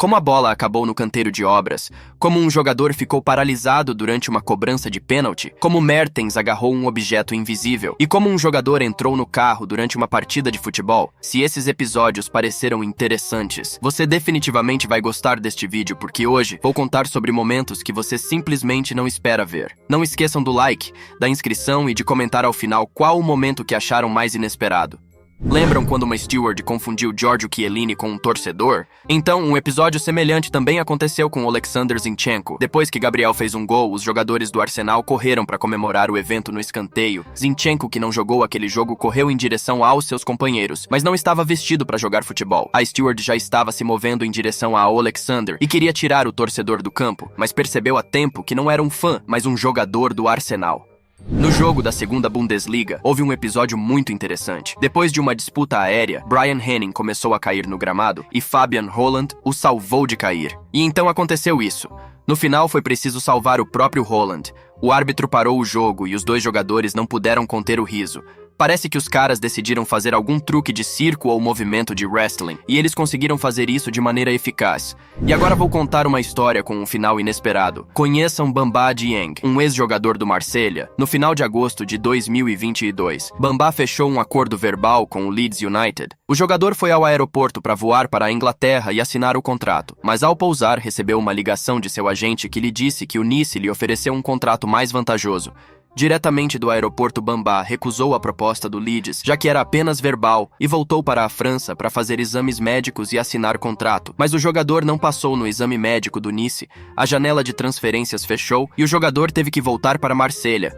Como a bola acabou no canteiro de obras, como um jogador ficou paralisado durante uma cobrança de pênalti, como Mertens agarrou um objeto invisível e como um jogador entrou no carro durante uma partida de futebol. Se esses episódios pareceram interessantes, você definitivamente vai gostar deste vídeo porque hoje vou contar sobre momentos que você simplesmente não espera ver. Não esqueçam do like, da inscrição e de comentar ao final qual o momento que acharam mais inesperado. Lembram quando uma steward confundiu Giorgio Chiellini com um torcedor? Então, um episódio semelhante também aconteceu com Oleksandr Zinchenko. Depois que Gabriel fez um gol, os jogadores do Arsenal correram para comemorar o evento no escanteio. Zinchenko, que não jogou aquele jogo, correu em direção aos seus companheiros, mas não estava vestido para jogar futebol. A steward já estava se movendo em direção a Oleksandr e queria tirar o torcedor do campo, mas percebeu a tempo que não era um fã, mas um jogador do Arsenal. No jogo da segunda Bundesliga, houve um episódio muito interessante. Depois de uma disputa aérea, Brian Henning começou a cair no gramado e Fabian Holland o salvou de cair. E então aconteceu isso. No final foi preciso salvar o próprio Holland. O árbitro parou o jogo e os dois jogadores não puderam conter o riso. Parece que os caras decidiram fazer algum truque de circo ou movimento de wrestling, e eles conseguiram fazer isso de maneira eficaz. E agora vou contar uma história com um final inesperado. Conheçam Bamba Dieng, um ex-jogador do Marselha. No final de agosto de 2022, Bamba fechou um acordo verbal com o Leeds United. O jogador foi ao aeroporto para voar para a Inglaterra e assinar o contrato, mas ao pousar recebeu uma ligação de seu agente que lhe disse que o Nice lhe ofereceu um contrato mais vantajoso. Diretamente do aeroporto, Bamba recusou a proposta do Leeds, já que era apenas verbal, e voltou para a França para fazer exames médicos e assinar contrato. Mas o jogador não passou no exame médico do Nice, a janela de transferências fechou e o jogador teve que voltar para Marselha.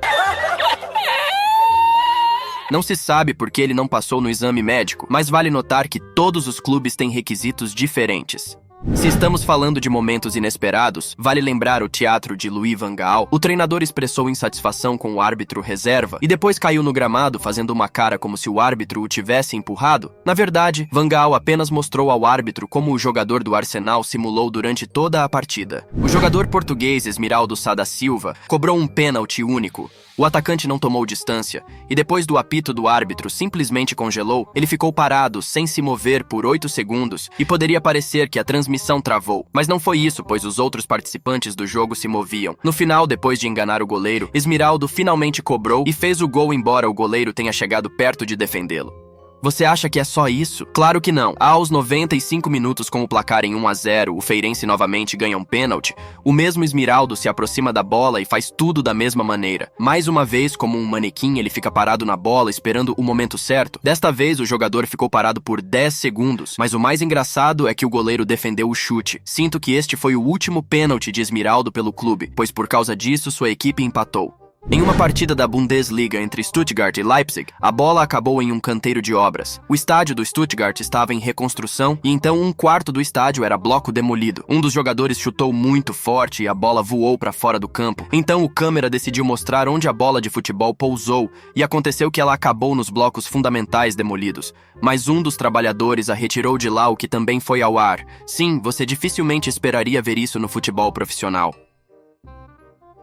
Não se sabe por que ele não passou no exame médico, mas vale notar que todos os clubes têm requisitos diferentes. Se estamos falando de momentos inesperados, vale lembrar o teatro de Louis van Gaal. O treinador expressou insatisfação com o árbitro reserva e depois caiu no gramado fazendo uma cara como se o árbitro o tivesse empurrado. Na verdade, Van Gaal apenas mostrou ao árbitro como o jogador do Arsenal simulou durante toda a partida. O jogador português Esmeraldo Sá da Silva cobrou um pênalti único. O atacante não tomou distância, e depois do apito do árbitro simplesmente congelou, ele ficou parado, sem se mover por 8 segundos, e poderia parecer que a transmissão travou. Mas não foi isso, pois os outros participantes do jogo se moviam. No final, depois de enganar o goleiro, Esmeraldo finalmente cobrou e fez o gol embora o goleiro tenha chegado perto de defendê-lo. Você acha que é só isso? Claro que não. Aos 95 minutos com o placar em 1-0, o Feirense novamente ganha um pênalti. O mesmo Esmeraldo se aproxima da bola e faz tudo da mesma maneira. Mais uma vez, como um manequim, ele fica parado na bola esperando o momento certo. Desta vez, o jogador ficou parado por 10 segundos. Mas o mais engraçado é que o goleiro defendeu o chute. Sinto que este foi o último pênalti de Esmeraldo pelo clube, pois por causa disso sua equipe empatou. Em uma partida da Bundesliga entre Stuttgart e Leipzig, a bola acabou em um canteiro de obras. O estádio do Stuttgart estava em reconstrução e então um quarto do estádio era bloco demolido. Um dos jogadores chutou muito forte e a bola voou para fora do campo. Então o câmera decidiu mostrar onde a bola de futebol pousou e aconteceu que ela acabou nos blocos fundamentais demolidos. Mas um dos trabalhadores a retirou de lá, o que também foi ao ar. Sim, você dificilmente esperaria ver isso no futebol profissional.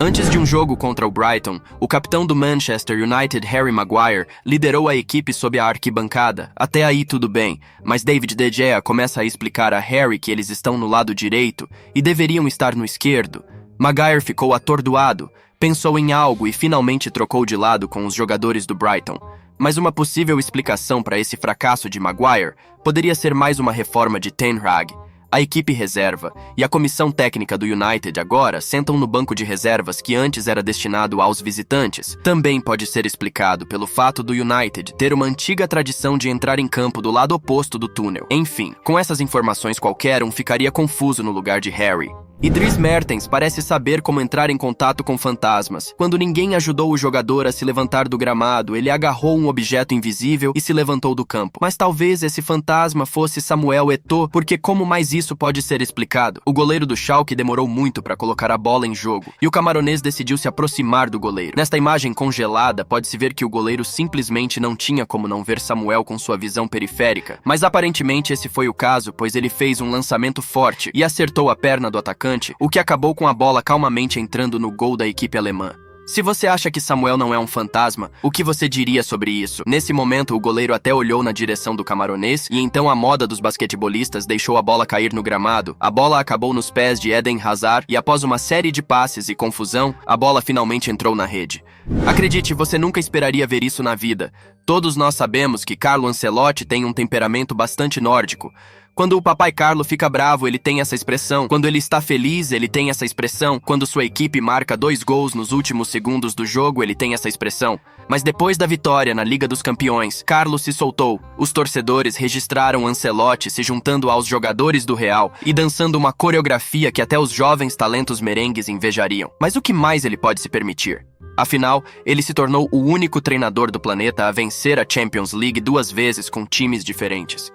Antes de um jogo contra o Brighton, o capitão do Manchester United, Harry Maguire, liderou a equipe sob a arquibancada. Até aí tudo bem, mas David De Gea começa a explicar a Harry que eles estão no lado direito e deveriam estar no esquerdo. Maguire ficou atordoado, pensou em algo e finalmente trocou de lado com os jogadores do Brighton. Mas uma possível explicação para esse fracasso de Maguire poderia ser mais uma reforma de Ten Hag. A equipe reserva e a comissão técnica do United agora sentam no banco de reservas que antes era destinado aos visitantes. Também pode ser explicado pelo fato do United ter uma antiga tradição de entrar em campo do lado oposto do túnel. Enfim, com essas informações qualquer um ficaria confuso no lugar de Harry. E Dries Mertens parece saber como entrar em contato com fantasmas. Quando ninguém ajudou o jogador a se levantar do gramado, ele agarrou um objeto invisível e se levantou do campo. Mas talvez esse fantasma fosse Samuel Eto'o, porque como mais isso pode ser explicado? O goleiro do Schalke demorou muito para colocar a bola em jogo, e o camaronês decidiu se aproximar do goleiro. Nesta imagem congelada, pode-se ver que o goleiro simplesmente não tinha como não ver Samuel com sua visão periférica. Mas aparentemente esse foi o caso, pois ele fez um lançamento forte e acertou a perna do atacante, o que acabou com a bola calmamente entrando no gol da equipe alemã. Se você acha que Samuel não é um fantasma, o que você diria sobre isso? Nesse momento, o goleiro até olhou na direção do camaronês e então a moda dos basquetebolistas deixou a bola cair no gramado. A bola acabou nos pés de Eden Hazard e após uma série de passes e confusão, a bola finalmente entrou na rede. Acredite, você nunca esperaria ver isso na vida. Todos nós sabemos que Carlo Ancelotti tem um temperamento bastante nórdico. Quando o papai Carlo fica bravo, ele tem essa expressão. Quando ele está feliz, ele tem essa expressão. Quando sua equipe marca 2 gols nos últimos segundos do jogo, ele tem essa expressão. Mas depois da vitória na Liga dos Campeões, Carlo se soltou. Os torcedores registraram Ancelotti se juntando aos jogadores do Real e dançando uma coreografia que até os jovens talentos merengues invejariam. Mas o que mais ele pode se permitir? Afinal, ele se tornou o único treinador do planeta a vencer a Champions League 2 vezes com times diferentes.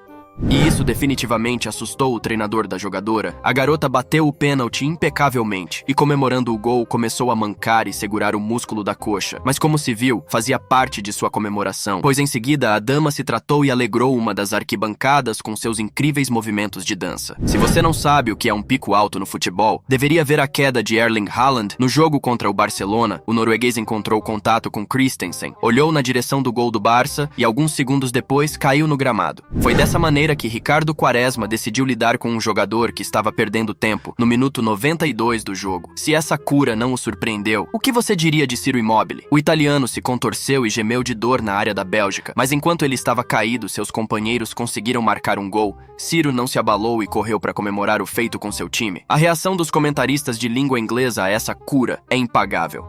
E isso definitivamente assustou o treinador da jogadora. A garota bateu o pênalti impecavelmente e, comemorando o gol, começou a mancar e segurar o músculo da coxa. Mas como se viu, fazia parte de sua comemoração, pois em seguida a dama se tratou e alegrou uma das arquibancadas com seus incríveis movimentos de dança. Se você não sabe o que é um pico alto no futebol, deveria ver a queda de Erling Haaland no jogo contra o Barcelona. O norueguês encontrou contato com Christensen, olhou na direção do gol do Barça e alguns segundos depois caiu no gramado. Foi dessa maneira que Ricardo Quaresma decidiu lidar com um jogador que estava perdendo tempo no minuto 92 do jogo. Se essa cura não o surpreendeu, o que você diria de Ciro Immobile? O italiano se contorceu e gemeu de dor na área da Bélgica, mas enquanto ele estava caído, seus companheiros conseguiram marcar um gol. Ciro não se abalou e correu para comemorar o feito com seu time. A reação dos comentaristas de língua inglesa a essa cura é impagável.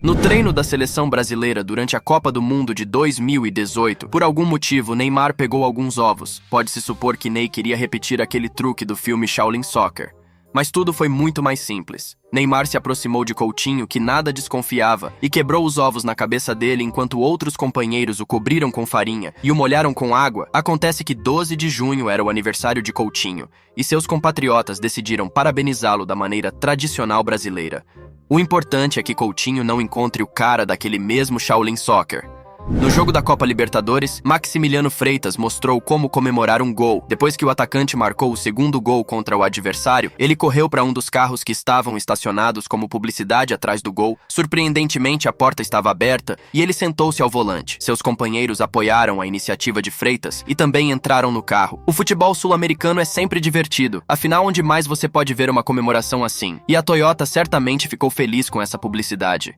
No treino da seleção brasileira durante a Copa do Mundo de 2018, por algum motivo Neymar pegou alguns ovos. Pode-se supor que Ney queria repetir aquele truque do filme Shaolin Soccer. Mas tudo foi muito mais simples. Neymar se aproximou de Coutinho, que nada desconfiava, e quebrou os ovos na cabeça dele enquanto outros companheiros o cobriram com farinha e o molharam com água. Acontece que 12 de junho era o aniversário de Coutinho, e seus compatriotas decidiram parabenizá-lo da maneira tradicional brasileira. O importante é que Coutinho não encontre o cara daquele mesmo Shaolin Soccer. No jogo da Copa Libertadores, Maximiliano Freitas mostrou como comemorar um gol. Depois que o atacante marcou o segundo gol contra o adversário, ele correu para um dos carros que estavam estacionados como publicidade atrás do gol. Surpreendentemente, a porta estava aberta e ele sentou-se ao volante. Seus companheiros apoiaram a iniciativa de Freitas e também entraram no carro. O futebol sul-americano é sempre divertido. Afinal, onde mais você pode ver uma comemoração assim? E a Toyota certamente ficou feliz com essa publicidade.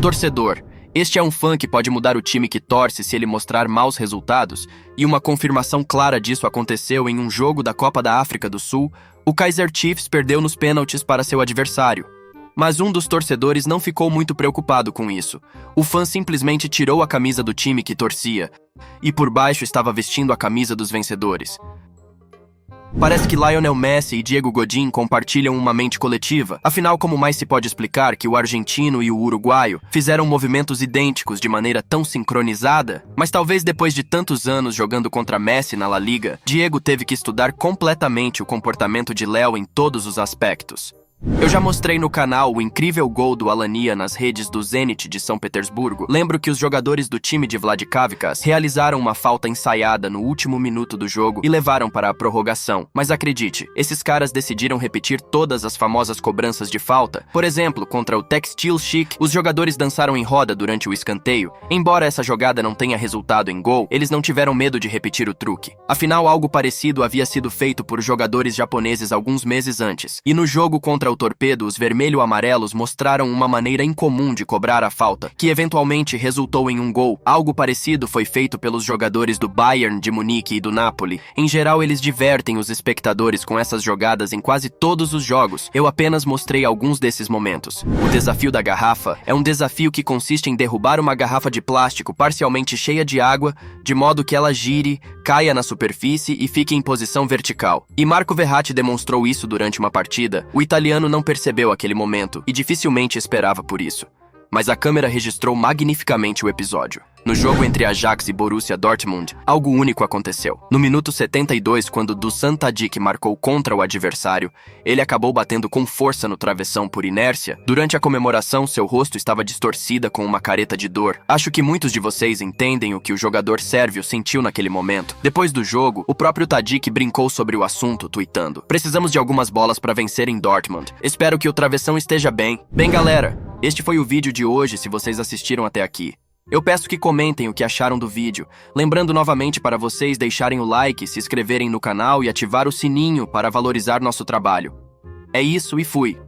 Torcedor. Este é um fã que pode mudar o time que torce se ele mostrar maus resultados, e uma confirmação clara disso aconteceu em um jogo da Copa da África do Sul. O Kaizer Chiefs perdeu nos pênaltis para seu adversário. Mas um dos torcedores não ficou muito preocupado com isso. O fã simplesmente tirou a camisa do time que torcia, e por baixo estava vestindo a camisa dos vencedores. Parece que Lionel Messi e Diego Godin compartilham uma mente coletiva. Afinal, como mais se pode explicar que o argentino e o uruguaio fizeram movimentos idênticos de maneira tão sincronizada? Mas talvez depois de tantos anos jogando contra Messi na La Liga, Diego teve que estudar completamente o comportamento de Léo em todos os aspectos. Eu já mostrei no canal o incrível gol do Alania nas redes do Zenit de São Petersburgo. Lembro que os jogadores do time de Vladikavkaz realizaram uma falta ensaiada no último minuto do jogo e levaram para a prorrogação. Mas acredite, esses caras decidiram repetir todas as famosas cobranças de falta. Por exemplo, contra o Textil Chic, os jogadores dançaram em roda durante o escanteio. Embora essa jogada não tenha resultado em gol, eles não tiveram medo de repetir o truque. Afinal, algo parecido havia sido feito por jogadores japoneses alguns meses antes. E no jogo contra o Torpedo, os vermelho-amarelos mostraram uma maneira incomum de cobrar a falta, que eventualmente resultou em um gol. Algo parecido foi feito pelos jogadores do Bayern de Munique e do Napoli. Em geral, eles divertem os espectadores com essas jogadas em quase todos os jogos. Eu apenas mostrei alguns desses momentos. O desafio da garrafa é um desafio que consiste em derrubar uma garrafa de plástico parcialmente cheia de água, de modo que ela gire, caia na superfície e fique em posição vertical. E Marco Verratti demonstrou isso durante uma partida. O italiano não percebeu aquele momento e dificilmente esperava por isso. mas a câmera registrou magnificamente o episódio. No jogo entre Ajax e Borussia Dortmund, algo único aconteceu. No minuto 72, quando Dusan Tadic marcou contra o adversário, ele acabou batendo com força no travessão por inércia. Durante a comemoração, seu rosto estava distorcida com uma careta de dor. Acho que muitos de vocês entendem o que o jogador sérvio sentiu naquele momento. Depois do jogo, o próprio Tadic brincou sobre o assunto, tuitando: "Precisamos de algumas bolas para vencer em Dortmund. Espero que o travessão esteja bem." Bem, galera, este foi o vídeo de hoje se vocês assistiram até aqui. Eu peço que comentem o que acharam do vídeo, lembrando novamente para vocês deixarem o like, se inscreverem no canal e ativar o sininho para valorizar nosso trabalho. É isso e fui!